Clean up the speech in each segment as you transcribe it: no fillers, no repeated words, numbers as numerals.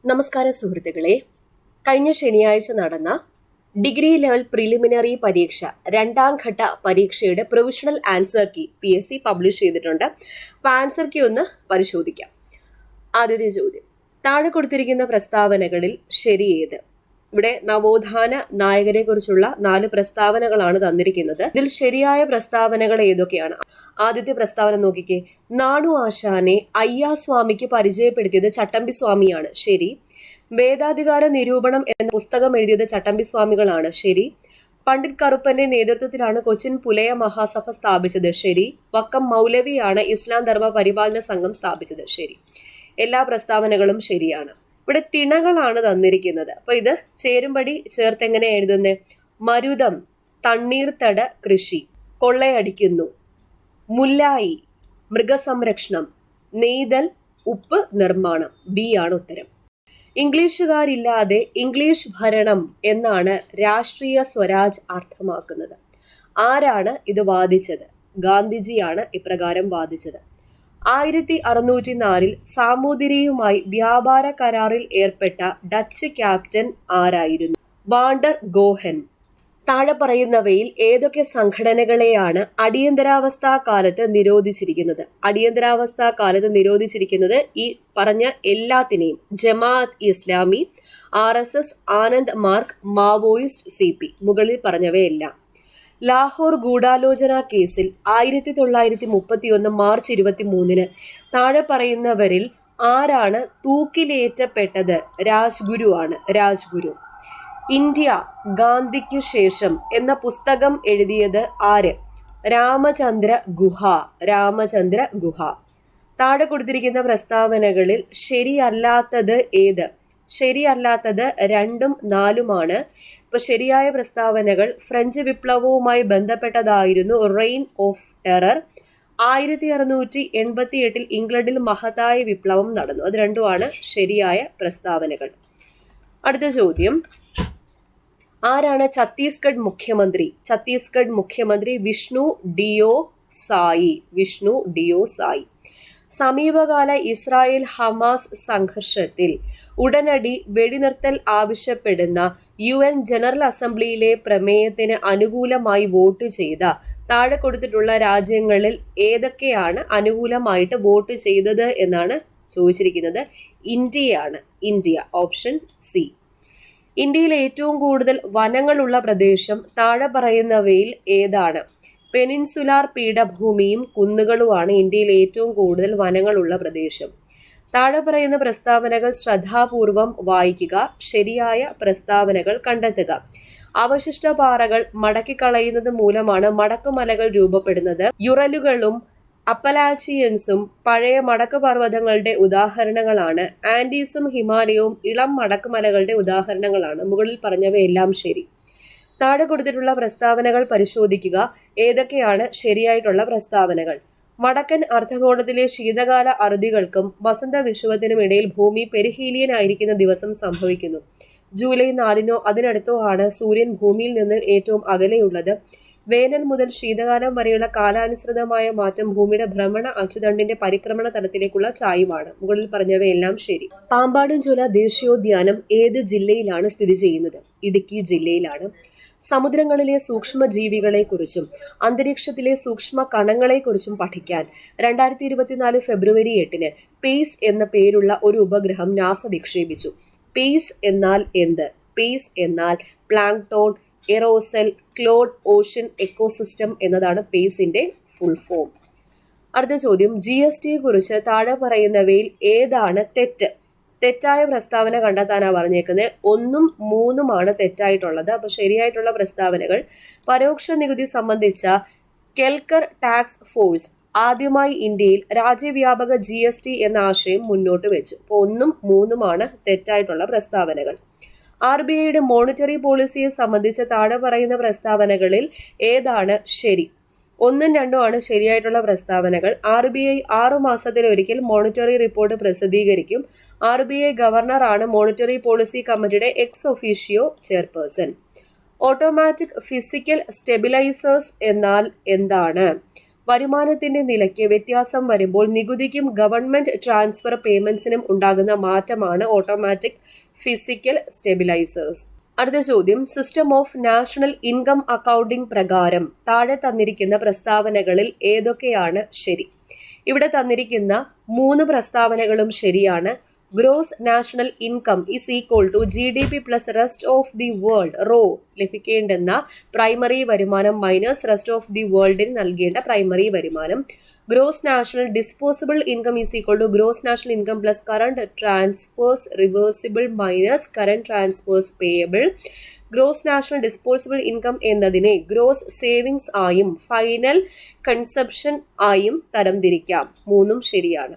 നമസ്കാരം സുഹൃത്തുക്കളെ, കഴിഞ്ഞ ശനിയാഴ്ച നടന്ന ഡിഗ്രി ലെവൽ പ്രിലിമിനറി പരീക്ഷ രണ്ടാം ഘട്ട പരീക്ഷയുടെ provisional answer key PSC publish ചെയ്തിട്ടുണ്ട്. അപ്പോൾ ആൻസർ കീ ഒന്ന് പരിശോധിക്കാം. ആദ്യത്തെ ചോദ്യം, താഴെ കൊടുത്തിരിക്കുന്ന പ്രസ്താവനകളിൽ ശരി ഏത്? ഇവിടെ നവോത്ഥാന നായകരെ കുറിച്ചുള്ള 4 പ്രസ്താവനകളാണ് തന്നിരിക്കുന്നത്. ഇതിൽ ശരിയായ പ്രസ്താവനകൾ ഏതൊക്കെയാണ്? ആദ്യത്തെ പ്രസ്താവന നോക്കിക്കേ. നാണു ആശാനെ അയ്യാസ്വാമിക്ക് പരിചയപ്പെടുത്തിയത് ചട്ടമ്പി സ്വാമിയാണ്. ശരി. വേദാധികാര നിരൂപണം എന്ന പുസ്തകം എഴുതിയത് ചട്ടമ്പി സ്വാമികളാണ്. ശരി. പണ്ഡിറ്റ് കറുപ്പന്റെ നേതൃത്വത്തിലാണ് കൊച്ചിൻ പുലയ മഹാസഭ സ്ഥാപിച്ചത്. ശരി. വക്കം മൗലവിയാണ് ഇസ്ലാം ധർമ്മ പരിപാലന സംഘം സ്ഥാപിച്ചത്. ശരി. എല്ലാ പ്രസ്താവനകളും ശരിയാണ്. ഇവിടെ തിണകളാണ് തന്നിരിക്കുന്നത്. അപ്പൊ ഇത് ചേരുംപടി ചേർത്ത് എങ്ങനെ എഴുതുന്നേ? മരുതം തണ്ണീർത്തട കൃഷി, കൊള്ളയടിക്കുന്നു, മുല്ലായി മൃഗസംരക്ഷണം, നെയ്തൽ ഉപ്പ് നിർമ്മാണം. ബി ആണ് ഉത്തരം. ഇംഗ്ലീഷുകാരില്ലാതെ ഇംഗ്ലീഷ് ഭരണം എന്നാണ് രാഷ്ട്രീയ സ്വരാജ് അർത്ഥമാക്കുന്നത്. ആരാണ് ഇത് വാദിച്ചത്? ഗാന്ധിജിയാണ് ഇപ്രകാരം വാദിച്ചത്. 1604 സാമൂതിരിയുമായി വ്യാപാര കരാറിൽ ഏർപ്പെട്ട ഡച്ച് ക്യാപ്റ്റൻ ആരായിരുന്നു? വാണ്ടർ ഗോഹൻ. താഴെ പറയുന്നവയിൽ ഏതൊക്കെ സംഘടനകളെയാണ് അടിയന്തരാവസ്ഥാ കാലത്ത് നിരോധിച്ചിരിക്കുന്നത്? അടിയന്തരാവസ്ഥാ കാലത്ത് നിരോധിച്ചിരിക്കുന്നത് ഈ പറഞ്ഞ എല്ലാത്തിനെയും Jamaat Islami, RSS, Anand Marg, Maoist, CP. മുകളിൽ പറഞ്ഞവയെല്ലാം. ലാഹോർ ഗൂഢാലോചന കേസിൽ 1931 മാർച്ച് 23 താഴെ പറയുന്നവരിൽ ആരാണ് തൂക്കിലേറ്റപ്പെട്ടത്? രാജ്ഗുരു ആണ്. രാജ്ഗുരു. ഇന്ത്യ ഗാന്ധിക്കു ശേഷം എന്ന പുസ്തകം എഴുതിയത് ആര്? രാമചന്ദ്ര ഗുഹ. രാമചന്ദ്ര ഗുഹ. താഴെ കൊടുത്തിരിക്കുന്ന പ്രസ്താവനകളിൽ ശരിയല്ലാത്തത് ഏത്? ശരിയല്ലാത്തത് 2ഉം 4ഉമാണ്. ഇപ്പൊ ശരിയായ പ്രസ്താവനകൾ ഫ്രഞ്ച് വിപ്ലവവുമായി ബന്ധപ്പെട്ടതായിരുന്നു. Reign of terror. 1688 ഇംഗ്ലണ്ടിൽ മഹത്തായ വിപ്ലവം നടന്നു. അത് രണ്ടുമാണ് ശരിയായ പ്രസ്താവനകൾ. അടുത്ത ചോദ്യം, ആരാണ് ഛത്തീസ്ഗഡ് മുഖ്യമന്ത്രി? ഛത്തീസ്ഗഡ് മുഖ്യമന്ത്രി വിഷ്ണു ഡിയോ സായി. വിഷ്ണു ഡിയോ സായി. സമീപകാല ഇസ്രായേൽ ഹമാസ് സംഘർഷത്തിൽ ഉടനടി വെടിനിർത്തൽ ആവശ്യപ്പെടുന്ന UN ജനറൽ അസംബ്ലിയിലെ പ്രമേയത്തിന് അനുകൂലമായി വോട്ട് ചെയ്ത താഴെ കൊടുത്തിട്ടുള്ള രാജ്യങ്ങളിൽ ഏതൊക്കെയാണ് അനുകൂലമായിട്ട് വോട്ട് ചെയ്തത് എന്നാണ് ചോദിച്ചിരിക്കുന്നത്. ഇന്ത്യയാണ്. ഇന്ത്യ. Option C. ഇന്ത്യയിൽ ഏറ്റവും കൂടുതൽ വനങ്ങളുള്ള പ്രദേശം താഴെ പറയുന്നവയിൽ ഏതാണ്? പെനിൻസുലാർ പീഠഭൂമിയും കുന്നുകളുമാണ് ഇന്ത്യയിൽ ഏറ്റവും കൂടുതൽ വനങ്ങളുള്ള പ്രദേശം. താഴെ പറയുന്ന പ്രസ്താവനകൾ ശ്രദ്ധാപൂർവം വായിക്കുക. ശരിയായ പ്രസ്താവനകൾ കണ്ടെത്തുക. അവശിഷ്ട പാറകൾ മടക്കിക്കളയുന്നത് മൂലമാണ് മടക്കുമലകൾ രൂപപ്പെടുന്നത്. യുറലുകളും അപ്പലാച്ചിയൻസും പഴയ മടക്ക് പർവ്വതങ്ങളുടെ ഉദാഹരണങ്ങളാണ്. ആൻഡീസും ഹിമാലയവും ഇളം മടക്കുമലകളുടെ ഉദാഹരണങ്ങളാണ്. മുകളിൽ പറഞ്ഞവയെല്ലാം ശരി. താഴെ കൊടുത്തിട്ടുള്ള പ്രസ്താവനകൾ പരിശോധിക്കുക. ഏതൊക്കെയാണ് ശരിയായിട്ടുള്ള പ്രസ്താവനകൾ? വടക്കൻ അർദ്ധഗോളത്തിലെ ശീതകാല അറുതികൾക്കും വസന്ത വിഷുവത്തിനും ഇടയിൽ ഭൂമി പെരിഹീലിയൻ ആയിരിക്കുന്ന ദിവസം സംഭവിക്കുന്നു. ജൂലൈ 4 അതിനടുത്തോ ആണ് സൂര്യൻ ഭൂമിയിൽ നിന്ന് ഏറ്റവും അകലെയുള്ളത്. വേനൽ മുതൽ ശീതകാലം വരെയുള്ള കാലാനുസൃതമായ മാറ്റം ഭൂമിയുടെ ഭ്രമണ അച്ചുതണ്ടിന്റെ പരിക്രമണ തലത്തിലേക്കുള്ള ചായ്വാണ്. മുകളിൽ പറഞ്ഞവയെല്ലാം ശരി. പാമ്പാടുംചോല ദേശീയോദ്യാനം ഏത് ജില്ലയിലാണ് സ്ഥിതി ചെയ്യുന്നത്? ഇടുക്കി ജില്ലയിലാണ്. സമുദ്രങ്ങളിലെ സൂക്ഷ്മജീവികളെക്കുറിച്ചും അന്തരീക്ഷത്തിലെ സൂക്ഷ്മ കണങ്ങളെക്കുറിച്ചും പഠിക്കാൻ 2024 ഫെബ്രുവരി 8 പേസ് എന്ന പേരുള്ള ഒരു ഉപഗ്രഹം നാസ വിക്ഷേപിച്ചു. പേസ് എന്നാൽ എന്ത്? പേസ് എന്നാൽ പ്ലാങ്ക്ടോൺ, എറോസെൽ, ക്ലോഡ്, ഓഷ്യൻ എക്കോസിസ്റ്റം എന്നതാണ് പേസിന്റെ ഫുൾ ഫോം. അടുത്ത ചോദ്യം, GST കുറിച്ച് താഴെ പറയുന്നവയിൽ ഏതാണ് തെറ്റ്? തെറ്റായ പ്രസ്താവന കണ്ടെത്താനാണ് പറഞ്ഞേക്കുന്നത്. 1ഉം 3ഉമാണ് തെറ്റായിട്ടുള്ളത്. അപ്പൊ ശരിയായിട്ടുള്ള പ്രസ്താവനകൾ, പരോക്ഷ നികുതി സംബന്ധിച്ച കെൽക്കർ ടാക്സ് ഫോഴ്സ് ആദ്യമായി ഇന്ത്യയിൽ രാജ്യവ്യാപക GST എന്ന ആശയം മുന്നോട്ട് വെച്ചു. അപ്പോൾ 1ഉം 3ഉമാണ് തെറ്റായിട്ടുള്ള പ്രസ്താവനകൾ. RBIയുടെ മോണിറ്ററി പോളിസിയെ സംബന്ധിച്ച് താഴെ പറയുന്ന പ്രസ്താവനകളിൽ ഏതാണ് ശരി? 1ഉം 2ഉമാണ് ശരിയായിട്ടുള്ള പ്രസ്താവനകൾ. RBI 6 മാസത്തിലൊരിക്കൽ മോണിറ്ററി റിപ്പോർട്ട് പ്രസിദ്ധീകരിക്കും. RBI ഗവർണറാണ് മോണിറ്ററി പോളിസി കമ്മിറ്റിയുടെ ex officio chairperson. Automatic physical stabilisers എന്നാൽ എന്താണ്? വരുമാനത്തിന്റെ നിലയ്ക്ക് വ്യത്യാസം വരുമ്പോൾ നികുതിക്കും ഗവൺമെന്റ് ട്രാൻസ്ഫർ പേയ്മെന്റ്സിനും ഉണ്ടാകുന്ന മാറ്റമാണ് ഓട്ടോമാറ്റിക് ഫിസിക്കൽ സ്റ്റെബിലൈസേഴ്സ്. അടുത്ത ചോദ്യം, system of national income accounting പ്രകാരം താഴെ തന്നിരിക്കുന്ന പ്രസ്താവനകളിൽ ഏതൊക്കെയാണ് ശരി? ഇവിടെ തന്നിരിക്കുന്ന 3 പ്രസ്താവനകളും ശരിയാണ്. Gross national income is equal to GDP plus rest of the world റോ ലഭിക്കേണ്ടുന്ന പ്രൈമറി വരുമാനം മൈനസ് റെസ്റ്റ് ഓഫ് ദി വേൾഡിന് നൽകേണ്ട പ്രൈമറി വരുമാനം. Gross national disposable income is equal to gross national income plus current transfers receivable minus current transfers payable. Gross national disposable income എന്നതിനെ gross savings ആയും final consumption ആയും തരംതിരിക്കാം. 3ഉം ശരിയാണ്.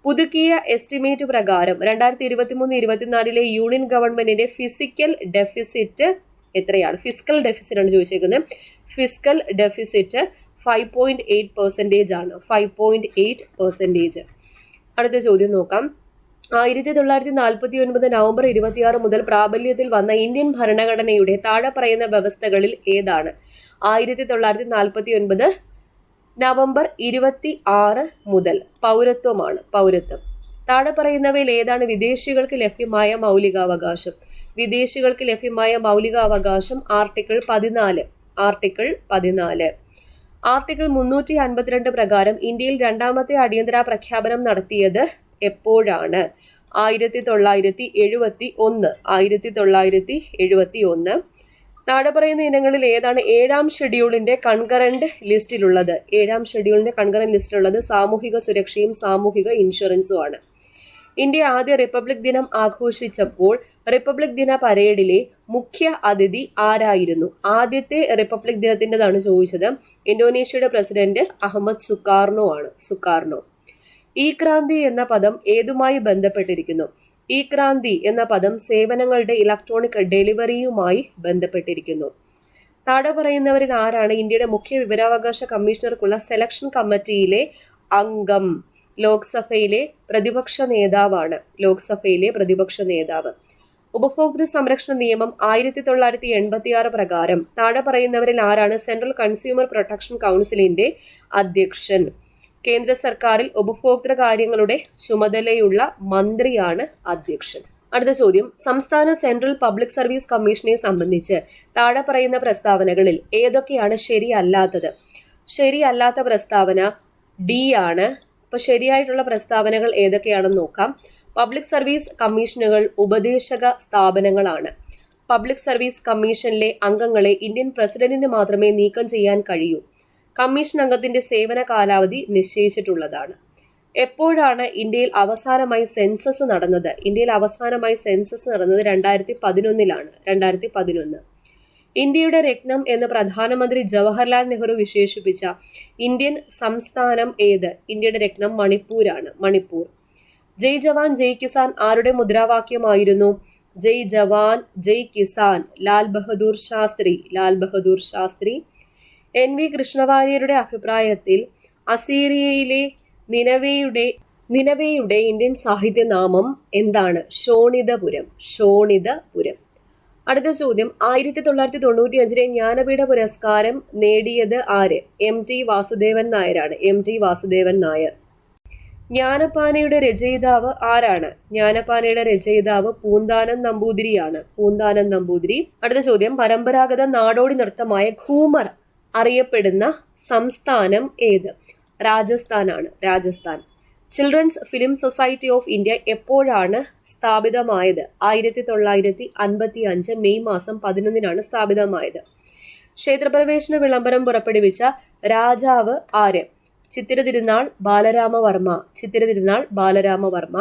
പുതുക്കിയ estimate പ്രകാരം 2023-24 യൂണിയൻ ഗവൺമെന്റിന്റെ ഫിസിക്കൽ ഡെഫിസിറ്റ് എത്രയാണ്? ഫിസ്ക്കൽ ഡെഫിസിറ്റ് ആണ് ചോദിച്ചേക്കുന്നത്. ഫിസ്ക്കൽ ഡെഫിസിറ്റ് 5.8% ആണ്. 5.8%. അടുത്ത ചോദ്യം നോക്കാം. 1949 നവംബർ 26 മുതൽ പ്രാബല്യത്തിൽ വന്ന ഇന്ത്യൻ ഭരണഘടനയുടെ താഴെ പറയുന്ന വ്യവസ്ഥകളിൽ ഏതാണ്? 1949 നവംബർ 26 മുതൽ പൗരത്വമാണ്. പൗരത്വം. താഴെ പറയുന്നവയിൽ ഏതാണ് വിദേശികൾക്ക് ലഭ്യമായ മൗലികാവകാശം? വിദേശികൾക്ക് ലഭ്യമായ മൗലികാവകാശം ആർട്ടിക്കിൾ 14. ആർട്ടിക്കിൾ 14. ആർട്ടിക്കിൾ 352 പ്രകാരം ഇന്ത്യയിൽ രണ്ടാമത്തെ അടിയന്തര പ്രഖ്യാപനം നടത്തിയത് എപ്പോഴാണ്? 1971. 1971. താഴെ പറയുന്ന ഇനങ്ങളിൽ ഏതാണ് 7ാം ഷെഡ്യൂളിന്റെ കൺകറന്റ് ലിസ്റ്റിലുള്ളത്? 7ാം ഷെഡ്യൂളിന്റെ കൺകറന്റ് ലിസ്റ്റിലുള്ളത് സാമൂഹിക സുരക്ഷയും സാമൂഹിക ഇൻഷുറൻസും ആണ്. ഇന്ത്യ ആദ്യ റിപ്പബ്ലിക് ദിനം ആഘോഷിച്ചപ്പോൾ റിപ്പബ്ലിക് ദിന പരേഡിലെ മുഖ്യ അതിഥി ആരായിരുന്നു? ആദ്യത്തെ റിപ്പബ്ലിക് ദിനത്തിൻ്റെതാണ് ചോദിച്ചത്. ഇന്തോനേഷ്യയുടെ പ്രസിഡന്റ് അഹമ്മദ് സുകാർണോ ആണ്. സുകാർണോ. ഈ ക്രാന്തി എന്ന പദം ഏതുമായി ബന്ധപ്പെട്ടിരിക്കുന്നു? ഈ ക്രാന്തി എന്ന പദം സേവനങ്ങളുടെ ഇലക്ട്രോണിക് ഡെലിവറിയുമായി ബന്ധപ്പെട്ടിരിക്കുന്നു. താഴെ പറയുന്നവരിൽ ആരാണ് ഇന്ത്യയുടെ മുഖ്യ വിവരാവകാശ കമ്മീഷണർക്കുള്ള സെലക്ഷൻ കമ്മിറ്റിയിലെ അംഗം? ലോക്സഭയിലെ പ്രതിപക്ഷ നേതാവാണ്. ലോക്സഭയിലെ പ്രതിപക്ഷ നേതാവ്. ഉപഭോക്തൃ സംരക്ഷണ നിയമം 1986 പ്രകാരം താഴെ പറയുന്നവരിൽ ആരാണ് സെൻട്രൽ കൺസ്യൂമർ പ്രൊട്ടക്ഷൻ കൗൺസിലിന്റെ അധ്യക്ഷൻ? കേന്ദ്ര സർക്കാരിൽ ഉപഭോക്തൃ കാര്യങ്ങളുടെ ചുമതലയുള്ള മന്ത്രിയാണ് അധ്യക്ഷൻ. അടുത്ത ചോദ്യം, സംസ്ഥാന സെൻട്രൽ പബ്ലിക് സർവീസ് കമ്മീഷനെ സംബന്ധിച്ച് താഴെ പറയുന്ന പ്രസ്താവനകളിൽ ഏതൊക്കെയാണ് ശരിയല്ലാത്തത്? ശരിയല്ലാത്ത പ്രസ്താവന ഡി ആണ്. അപ്പൊ ശരിയായിട്ടുള്ള പ്രസ്താവനകൾ ഏതൊക്കെയാണെന്ന് നോക്കാം. പബ്ലിക് സർവീസ് കമ്മീഷനുകൾ ഉപദേശക സ്ഥാപനങ്ങളാണ്. പബ്ലിക് സർവീസ് കമ്മീഷനിലെ അംഗങ്ങളെ ഇന്ത്യൻ പ്രസിഡന്റിന് മാത്രമേ നീക്കം ചെയ്യാൻ കഴിയൂ. കമ്മീഷൻ അംഗത്തിന്റെ സേവന കാലാവധി നിശ്ചയിച്ചിട്ടുള്ളതാണ്. എപ്പോഴാണ് ഇന്ത്യയിൽ അവസാനമായി സെൻസസ് നടന്നത്? ഇന്ത്യയിൽ അവസാനമായി സെൻസസ് നടന്നത് 2011 2011. ഇന്ത്യയുടെ രത്നം എന്ന് പ്രധാനമന്ത്രി ജവഹർലാൽ നെഹ്റു വിശേഷിപ്പിച്ച ഇന്ത്യൻ സംസ്ഥാനം ഏത്? ഇന്ത്യയുടെ രത്നം മണിപ്പൂരാണ്. മണിപ്പൂർ. ജയ് ജവാൻ ജയ് കിസാൻ ആരുടെ മുദ്രാവാക്യമായിരുന്നു? ജയ് ജവാൻ ജയ് കിസാൻ ലാൽ ബഹദൂർ ശാസ്ത്രി. ലാൽ ബഹദൂർ ശാസ്ത്രി. NV കൃഷ്ണവാര്യരുടെ അഭിപ്രായത്തിൽ അസീറിയയിലെ നിനവേയുടെ ഇന്ത്യൻ സാഹിത്യനാമം എന്താണ്? ശോണിതപുരം. ശോണിതപുരം. അടുത്ത ചോദ്യം, 1995 ജ്ഞാനപീഠ പുരസ്കാരം നേടിയത് ആര്? MT വാസുദേവൻ നായരാണ്. MT വാസുദേവൻ നായർ. ജ്ഞാനപ്പാനയുടെ രചയിതാവ് ആരാണ്? ജ്ഞാനപ്പാനയുടെ രചയിതാവ് പൂന്താനം നമ്പൂതിരിയാണ്. പൂന്താനം നമ്പൂതിരി. അടുത്ത ചോദ്യം, പരമ്പരാഗത നാടോടി നൃത്തമായ ഘൂമർ അറിയപ്പെടുന്ന സംസ്ഥാനം ഏത്? രാജസ്ഥാനാണ്. Rajasthan. Children's film society of India എപ്പോഴാണ് സ്ഥാപിതമായത്? 1955 മെയ് മാസം 11 സ്ഥാപിതമായത്. ക്ഷേത്രപ്രവേശന വിളംബരം പുറപ്പെടുവിച്ച രാജാവ് ആര്? ചിത്തിര തിരുനാൾ ബാലരാമവർമ്മ. ചിത്തിര തിരുനാൾ ബാലരാമവർമ്മ.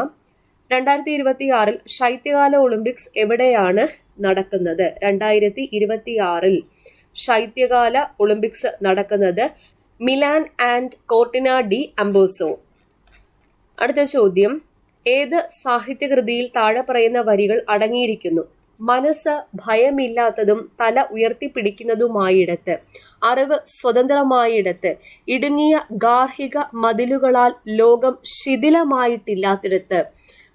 2026 ശൈത്യകാല ഒളിമ്പിക്സ് എവിടെയാണ് നടക്കുന്നത്? 2026 ശൈത്യകാല ഒളിമ്പിക്സ് നടക്കുന്നത് മിലാൻ ആൻഡ് കോർട്ടിന ഡി അംബോസോ. അടുത്ത ചോദ്യം, ഏത് സാഹിത്യകൃതിയിൽ താഴെ പറയുന്ന വരികൾ അടങ്ങിയിരിക്കുന്നു? മനസ്സ് ഭയമില്ലാത്തതും തല ഉയർത്തിപ്പിടിക്കുന്നതുമായിടത്ത്, അറിവ് സ്വതന്ത്രമായിടത്ത്, ഇടുങ്ങിയ ഗാർഹിക മതിലുകളാൽ ലോകം ശിഥിലമായിട്ടില്ലാത്തിടത്ത്,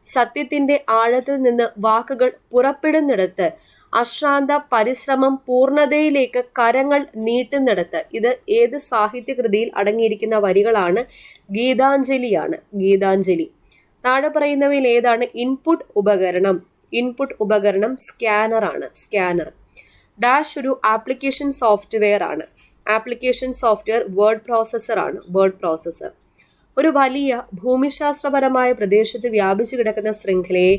സത്യത്തിന്റെ ആഴത്തിൽ നിന്ന് വാക്കുകൾ പുറപ്പെടുന്നിടത്ത്, അശ്രാന്ത പരിശ്രമം പൂർണ്ണതയിലേക്ക് കരങ്ങൾ നീട്ടുന്നിടത്ത്. ഇത് ഏത് സാഹിത്യകൃതിയിൽ അടങ്ങിയിരിക്കുന്ന വരികളാണ്? ഗീതാഞ്ജലിയാണ്. ഗീതാഞ്ജലി. താഴെ പറയുന്നവയിൽ ഏതാണ് ഇൻപുട്ട് ഉപകരണം? ഇൻപുട്ട് ഉപകരണം സ്കാനർ ആണ്. സ്കാനർ. ഡാഷ് ഒരു ആപ്ലിക്കേഷൻ സോഫ്റ്റ്വെയർ ആണ്. ആപ്ലിക്കേഷൻ സോഫ്റ്റ്വെയർ വേർഡ് പ്രോസസ്സർ ആണ്. Word processor. ഒരു വലിയ ഭൂമിശാസ്ത്രപരമായ പ്രദേശത്ത് വ്യാപിച്ചു കിടക്കുന്ന ശൃംഖലയെ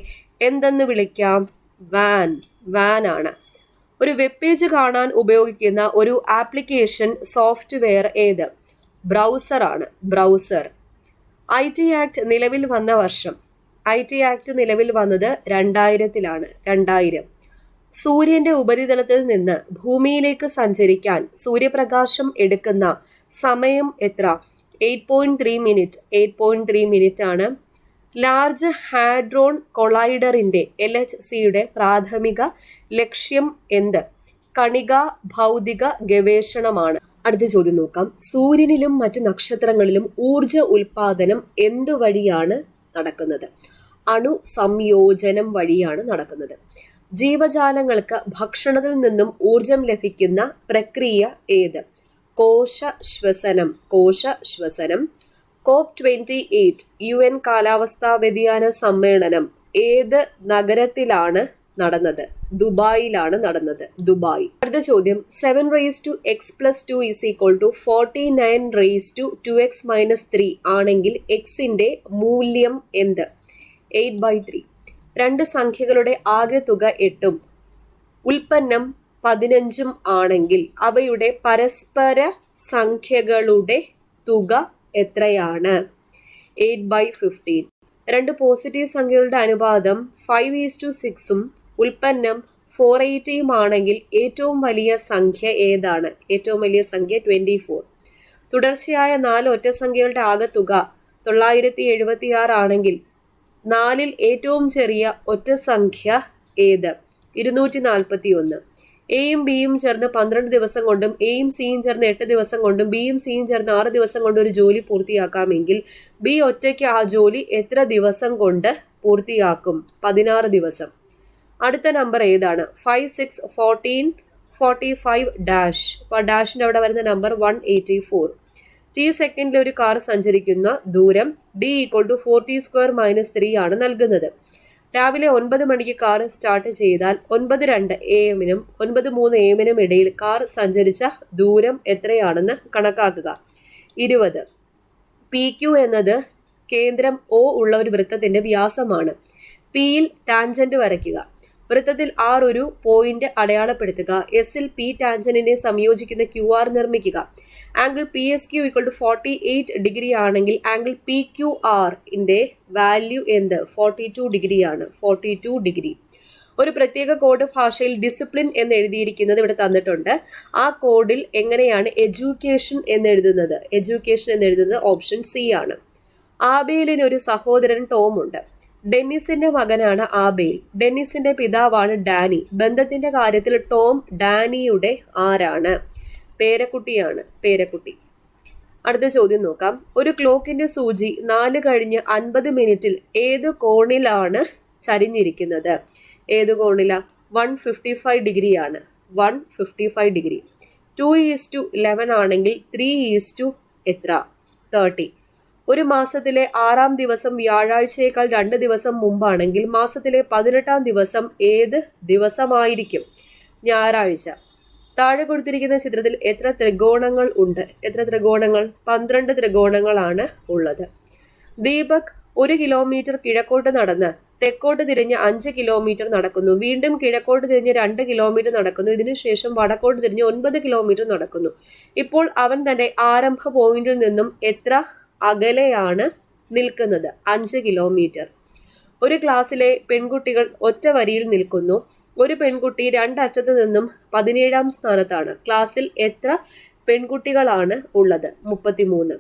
എന്തെന്ന് വിളിക്കാം? വാൻ. വാൻ ആണ്. ഒരു വെബ് പേജ് കാണാൻ ഉപയോഗിക്കുന്ന ഒരു ആപ്ലിക്കേഷൻ സോഫ്റ്റ്വെയർ ഏത്? ബ്രൗസർ ആണ്. ബ്രൗസർ. IT ആക്ട് നിലവിൽ വന്ന വർഷം? IT ആക്ട് നിലവിൽ വന്നത് 2000-ലാണ്. 2000. സൂര്യന്റെ ഉപരിതലത്തിൽ നിന്ന് ഭൂമിയിലേക്ക് സഞ്ചരിക്കാൻ സൂര്യപ്രകാശം എടുക്കുന്ന സമയം എത്ര? 8.3 മിനിറ്റ്. 8.3 മിനിറ്റ് ആണ്. ലാർജ് ഹാഡ്രോൺ കൊളൈഡറിന്റെ LHCയുടെ പ്രാഥമിക ലക്ഷ്യം എന്ത്? കണികാ ഭൗതിക ഗവേഷണമാണ്. അടുത്ത ചോദ്യം നോക്കാം. സൂര്യനിലും മറ്റ് നക്ഷത്രങ്ങളിലും ഊർജ ഉൽപാദനം എന്ത് വഴിയാണ് നടക്കുന്നത്? അണു സംയോജനം വഴിയാണ് നടക്കുന്നത്. ജീവജാലങ്ങൾക്ക് ഭക്ഷണത്തിൽ നിന്നും ഊർജം ലഭിക്കുന്ന പ്രക്രിയ ഏത്? കോശശ്വസനം. കോശശ്വസനം. COP28 UN കാലാവസ്ഥാ വ്യതിയാന സമ്മേളനം ഏത് നഗരത്തിലാണ് നടന്നത്? ദുബായിലാണ് നടന്നത്. ദുബായ്. അടുത്ത ചോദ്യം. 7^x+2 = 49^2x-3 ആണെങ്കിൽ എക്സിന്റെ മൂല്യം എന്ത്? 8/3. രണ്ട് സംഖ്യകളുടെ ആകെ തുക 8ഉം ഉൽപ്പന്നം 15ഉം ആണെങ്കിൽ അവയുടെ പരസ്പര സംഖ്യകളുടെ തുക എത്രയാണ്? 8/15. രണ്ട് പോസിറ്റീവ് സംഖ്യകളുടെ അനുപാതം 5:6ഉം ഉൽപ്പന്നം 480ഉം ആണെങ്കിൽ ഏറ്റവും വലിയ സംഖ്യ ഏതാണ്? ഏറ്റവും വലിയ സംഖ്യ 24. തുടർച്ചയായ 4 ഒറ്റസംഖ്യകളുടെ ആകെ തുക 976 ആണെങ്കിൽ 4ൽ ഏറ്റവും ചെറിയ ഒറ്റസംഖ്യ ഏത്? 241. എയും ബിയും ചേർന്ന് 12 ദിവസം കൊണ്ടും എയും സിയും ചേർന്ന് 8 ദിവസം കൊണ്ടും ബിയും സിയും ചേർന്ന് 6 ദിവസം കൊണ്ട് ഒരു ജോലി പൂർത്തിയാക്കാമെങ്കിൽ ബി ഒറ്റയ്ക്ക് ആ ജോലി എത്ര ദിവസം കൊണ്ട് പൂർത്തിയാക്കും? 16 ദിവസം. അടുത്ത നമ്പർ ഏതാണ്? 5, 6, 14, 45 ഡാഷ്. അപ്പോൾ ഡാഷിൻ്റെ അവിടെ വരുന്ന നമ്പർ 184. T സെക്കൻഡിൽ ഒരു കാർ സഞ്ചരിക്കുന്ന ദൂരം D = 4t² - 3 ആണ് നൽകുന്നത്. രാവിലെ 9 മണിക്ക് കാർ സ്റ്റാർട്ട് ചെയ്താൽ 9:02 AM-നും 9:03 AM-നും ഇടയിൽ കാർ സഞ്ചരിച്ച ദൂരം എത്രയാണെന്ന് കണക്കാക്കുക. 20. PQ എന്നത് കേന്ദ്രം O ഉള്ള ഒരു വൃത്തത്തിന്റെ വ്യാസമാണ്. Pയിൽ ടാൻജന്റ് വരയ്ക്കുക. വൃത്തത്തിൽ R ഒരു പോയിന്റ് അടയാളപ്പെടുത്തുക. Sൽ P ടാൻജന്റിനെ സംയോജിക്കുന്ന QR നിർമ്മിക്കുക. ആംഗിൾ PSQ = 48 ഡിഗ്രി ആണെങ്കിൽ ആംഗിൾ PQR ന്റെ വാല്യൂ എന്ത്? 42 ഡിഗ്രിയാണ്. 42 ഡിഗ്രി. ഒരു പ്രത്യേക കോഡ് ഭാഷയിൽ ഡിസിപ്ലിൻ എന്ന് എഴുതിയിരിക്കുന്നത് ഇവിടെ തന്നിട്ടുണ്ട്. ആ കോഡിൽ എങ്ങനെയാണ് എഡ്യൂക്കേഷൻ എന്നെഴുതുന്നത്? എഡ്യൂക്കേഷൻ എന്നെഴുതുന്നത് ഓപ്ഷൻ C ആണ്. ആബേലിന് ഒരു സഹോദരൻ ടോം ഉണ്ട്. ഡെന്നിസിന്റെ മകനാണ് ആബേൽ. ഡെന്നിസിന്റെ പിതാവാണ് ഡാനി. ബന്ധത്തിന്റെ കാര്യത്തിൽ ടോം ഡാനിയുടെ ആരാണ്? പേരക്കുട്ടിയാണ്. പേരക്കുട്ടി. അടുത്ത ചോദ്യം നോക്കാം. ഒരു ക്ലോക്കിന്റെ സൂചി 4:50 മിനിറ്റിൽ ഏത് കോണിലാണ് ചരിഞ്ഞിരിക്കുന്നത്? ഏത് കോണിലാ? 155 ഡിഗ്രിയാണ്. 155 ഡിഗ്രി. 2:11 ആണെങ്കിൽ 3 എത്ര? 30. ഒരു മാസത്തിലെ 6-ാം ദിവസം വ്യാഴാഴ്ചയേക്കാൾ 2 ദിവസം മുമ്പാണെങ്കിൽ മാസത്തിലെ 18-ാം ദിവസം ഏത് ദിവസമായിരിക്കും? ഞായറാഴ്ച. താഴെ കൊടുത്തിരിക്കുന്ന ചിത്രത്തിൽ എത്ര ത്രികോണങ്ങൾ ഉണ്ട്? എത്ര ത്രികോണങ്ങൾ? 12 ത്രികോണങ്ങളാണ് ഉള്ളത്. ദീപക് 1 കിലോമീറ്റർ കിഴക്കോട്ട് നടന്ന് തെക്കോട്ട് തിരിഞ്ഞ് 5 കിലോമീറ്റർ നടക്കുന്നു. വീണ്ടും കിഴക്കോട്ട് തിരിഞ്ഞ് 2 കിലോമീറ്റർ നടക്കുന്നു. ഇതിനുശേഷം വടക്കോട്ട് തിരിഞ്ഞ് 9 കിലോമീറ്റർ നടക്കുന്നു. ഇപ്പോൾ അവൻ തന്റെ ആരംഭ പോയിന്റിൽ നിന്നും എത്ര അകലെയാണ് നിൽക്കുന്നത്? 5 കിലോമീറ്റർ. ഒരു ക്ലാസ്സിലെ പെൺകുട്ടികൾ ഒറ്റ വരിയിൽ നിൽക്കുന്നു. ഒരു പെൺകുട്ടി 2 അറ്റത്ത് നിന്നും 17-ാം സ്ഥാനത്താണ്. ക്ലാസ്സിൽ എത്ര പെൺകുട്ടികളാണ് ഉള്ളത്? 33.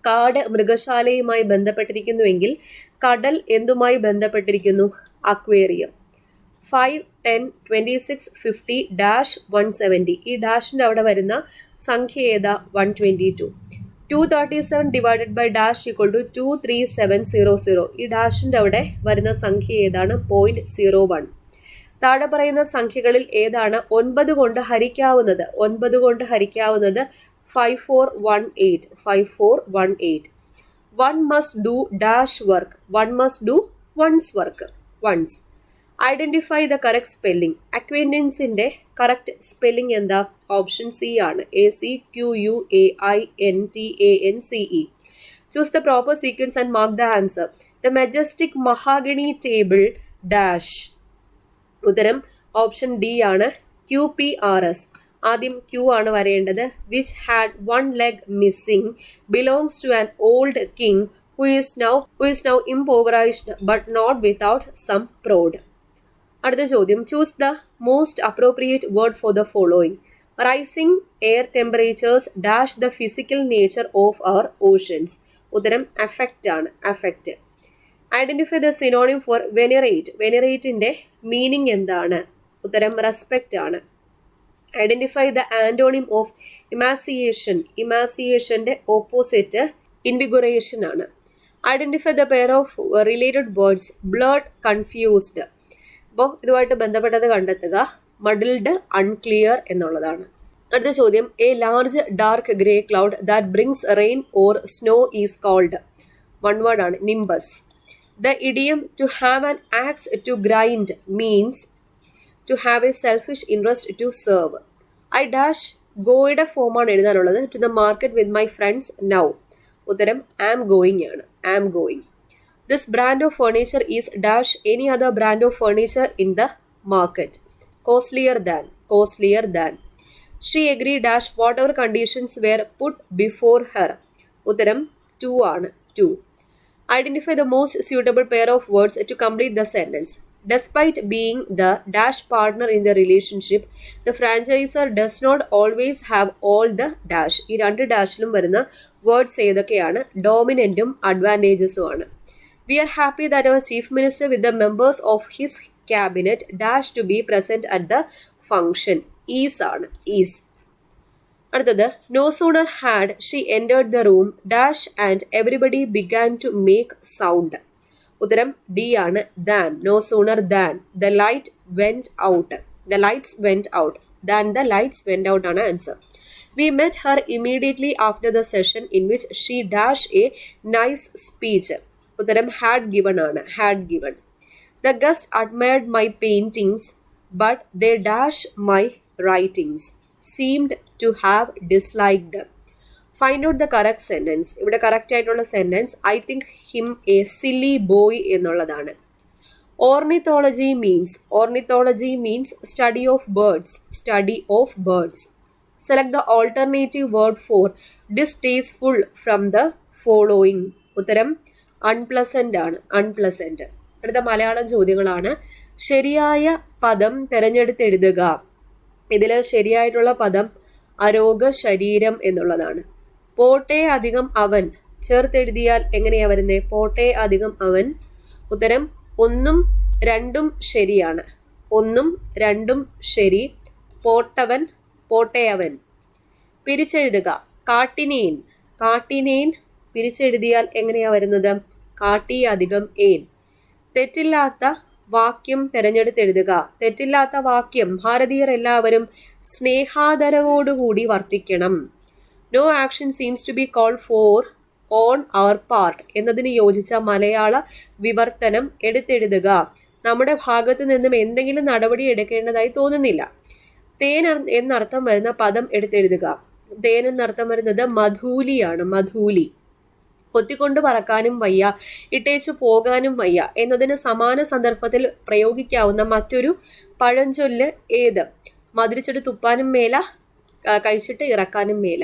കാട് മൃഗശാലയുമായി ബന്ധപ്പെട്ടിരിക്കുന്നുവെങ്കിൽ കടൽ എന്തുമായി ബന്ധപ്പെട്ടിരിക്കുന്നു? അക്വേറിയം. 5, 10, 26, 50 -170. ഈ ഡാഷിന്റെ അവിടെ വരുന്ന സംഖ്യ ഏതാ? 122. 237 ഡിവൈഡഡ് ബൈ ഡാഷ് = 23700. ഈ ഡാഷിന്റെ അവിടെ വരുന്ന സംഖ്യ ഏതാണ്? 0.01. താഴെ പറയുന്ന സംഖ്യകളിൽ ഏതാണ് 9 കൊണ്ട് ഹരിക്കാവുന്നത്? 9 കൊണ്ട് ഹരിക്കാവുന്നത് 5418. 5418. One must do dash work. One must do one's work. Once. Identify the correct spelling. Acquaintance-ന്റെ correct spelling എന്താ? ഓപ്ഷൻ സി ആണ്. ACQUAINTANCE. Choose the proper sequence and mark the answer. The majestic mahogany table dash. ഉത്തരം option D ആണ്. QPRS. ആദ്യം Q ആണ് വരേണ്ടത്. Which had one leg missing belongs to an old king who is now impoverished but not without some pride. അടുത്ത ചോദ്യം. Choose the most appropriate word for the following. Rising air temperatures dash the physical nature of our oceans. ഉത്തരം affect ആണ്. affect. Identify the synonym for venerate. Venerateന്റെ meaning എന്താണ്? ഉത്തരം respect ആണ്. Identify the antonym of emaciation. Emaciationന്റെ opposite invigoration ആണ്. Identify the pair of related words. Blurred, confused. അപ്പോൾ ഇതുമായിട്ട് ബന്ധപ്പെട്ടത് കണ്ടെത്തുക. muddled, unclear എന്നുള്ളതാണ്. അടുത്ത ചോദ്യം. A large dark grey cloud that brings rain or snow is called. One word ആണ്. nimbus. The idiom to have an axe to grind means to have a selfish interest to serve. I dash goയുടെ ഫോമാണ് എഴുതാനുള്ളത്. To the market with my friends now. ഉത്തരം am going ആണ്. am going. This brand of furniture is dash any other brand of furniture in the market. Costlier than. costlier than. She agreed dash whatever conditions were put before her. ഉത്തരം 2 ആണ്. 2. Identify the most suitable pair of words to complete the sentence. Despite being the dash partner in the relationship, the franchisor does not always have all the dash. ഈ രണ്ട് ഡാഷിലും വരുന്ന words ഏതൊക്കെയാണ്? ഡോമിനൻറ്റും അഡ്വാൻറ്റേജസും ആണ്. We are happy that our chief minister with the members of his cabinet dash to be present at the function. Is ആണ്. is. അടുത്തത്. No sooner had she entered the room dash and everybody began to make sound. ഉത്തരം D ആണ്. than. No sooner than the light went out. The lights went out. than the lights went out ആണ് answer. We met her immediately after the session in which she dash a nice speech. ഉത്തരം had given ആണ്. had given. The guest admired my paintings but they dash my writings. Seemed to have disliked. Find out the correct sentence. ഇവിടെ correct ആയിട്ടുള്ള sentence I think him a silly boy എന്നുള്ളതാണ്. Ornithology means study of birds. study of birds. Select the alternative word for distasteful from the following. ഉത്തരം unpleasant ആണ്. unpleasant. അടുത്ത മലയാളം ചോദ്യങ്ങളാണ്. ശരിയായ പദം തിരഞ്ഞെടുത്ത് എഴുതുക. ഇതിൽ ശരിയായിട്ടുള്ള പദം അരോഗ ശരീരം എന്നുള്ളതാണ്. പോട്ടെ അധികം അവൻ ചേർത്തെഴുതിയാൽ എങ്ങനെയാ വരുന്നത്? പോട്ടെ അധികം അവൻ. ഉത്തരം 1ഉം 2ഉം ശരിയാണ്. 1ഉം 2ഉം ശരി. പോട്ടവൻ പോട്ടെയവൻ. പിരിച്ചെഴുതുക. കാട്ടിനേൻ കാട്ടിനേൻ പിരിച്ചെഴുതിയാൽ എങ്ങനെയാ വരുന്നത്? കാട്ടി അധികം ഏൻ. തെറ്റില്ലാത്ത വാക്യം തിരഞ്ഞെടുത്തെഴുതുക. തെറ്റില്ലാത്ത വാക്യം. ഭാരതീയർ എല്ലാവരും സ്നേഹാദരവോടുകൂടി വർത്തിക്കണം. No action seems to be called for on our part എന്നതിന് യോജിച്ച മലയാള വിവർത്തനം എടുത്തെഴുതുക. നമ്മുടെ ഭാഗത്തു നിന്നും എന്തെങ്കിലും നടപടി എടുക്കേണ്ടതായി തോന്നുന്നില്ല. തേൻ എന്നർത്ഥം വരുന്ന പദം എടുത്തെഴുതുക. തേൻ എന്നർത്ഥം വരുന്നത് മധൂലിയാണ്. മധൂലി. കൊത്തിക്കൊണ്ട് പറക്കാനും വയ്യ, ഇട്ടേച്ചു പോകാനും വയ്യ എന്നതിന് സമാന സന്ദർഭത്തിൽ പ്രയോഗിക്കാവുന്ന മറ്റൊരു പഴഞ്ചൊല്ല് ഏത്? മധുരിച്ചിട്ട് തുപ്പാനും മേല, കഴിച്ചിട്ട് ഇറക്കാനും മേല.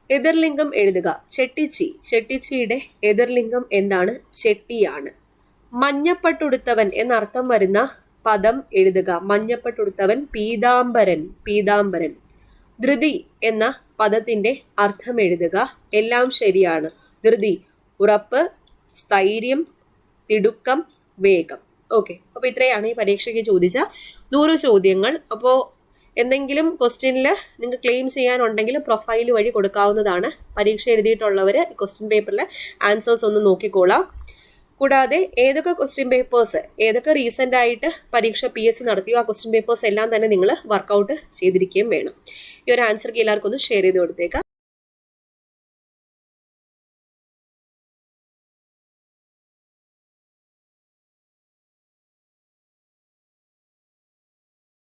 എതിർലിംഗം എഴുതുക. ചെട്ടിച്ചി. ചെട്ടിച്ചിയുടെ എതിർലിംഗം എന്താണ്? ചെട്ടിയാണ്. മഞ്ഞപ്പട്ടുടുത്തവൻ എന്നർത്ഥം വരുന്ന പദം എഴുതുക. മഞ്ഞപ്പട്ടുടുത്തവൻ പീതാംബരൻ. പീതാംബരൻ. ധൃതി എന്ന പദത്തിന്റെ അർത്ഥം എഴുതുക. എല്ലാം ശരിയാണ്. ധൃതി ഉറപ്പ്, സ്ഥൈര്യം, തിടുക്കം, വേഗം. ഓക്കെ, അപ്പോൾ ഇത്രയാണ് ഈ പരീക്ഷയ്ക്ക് ചോദിച്ച 100 ചോദ്യങ്ങൾ. അപ്പോൾ എന്തെങ്കിലും ക്വസ്റ്റ്യനിൽ നിങ്ങൾക്ക് ക്ലെയിം ചെയ്യാനുണ്ടെങ്കിൽ പ്രൊഫൈൽ വഴി കൊടുക്കാവുന്നതാണ്. പരീക്ഷ എഴുതിയിട്ടുള്ളവർ ക്വസ്റ്റ്യൻ പേപ്പറിലെ ആൻസേഴ്സ് ഒന്ന് നോക്കിക്കോളാം. കൂടാതെ ഏതൊക്കെ ക്വസ്റ്റ്യൻ പേപ്പേഴ്സ്, ഏതൊക്കെ റീസെന്റ് ആയിട്ട് പരീക്ഷ PSC നടത്തിയോ ആ ക്വസ്റ്റ്യൻ പേപ്പേഴ്സ് എല്ലാം തന്നെ നിങ്ങൾ വർക്കൗട്ട് ചെയ്തിരിക്കുകയും വേണം. ഈ ഒരു ആൻസർ എല്ലാവർക്കും ഒന്ന് ഷെയർ ചെയ്ത് കൊടുത്തേക്കാം.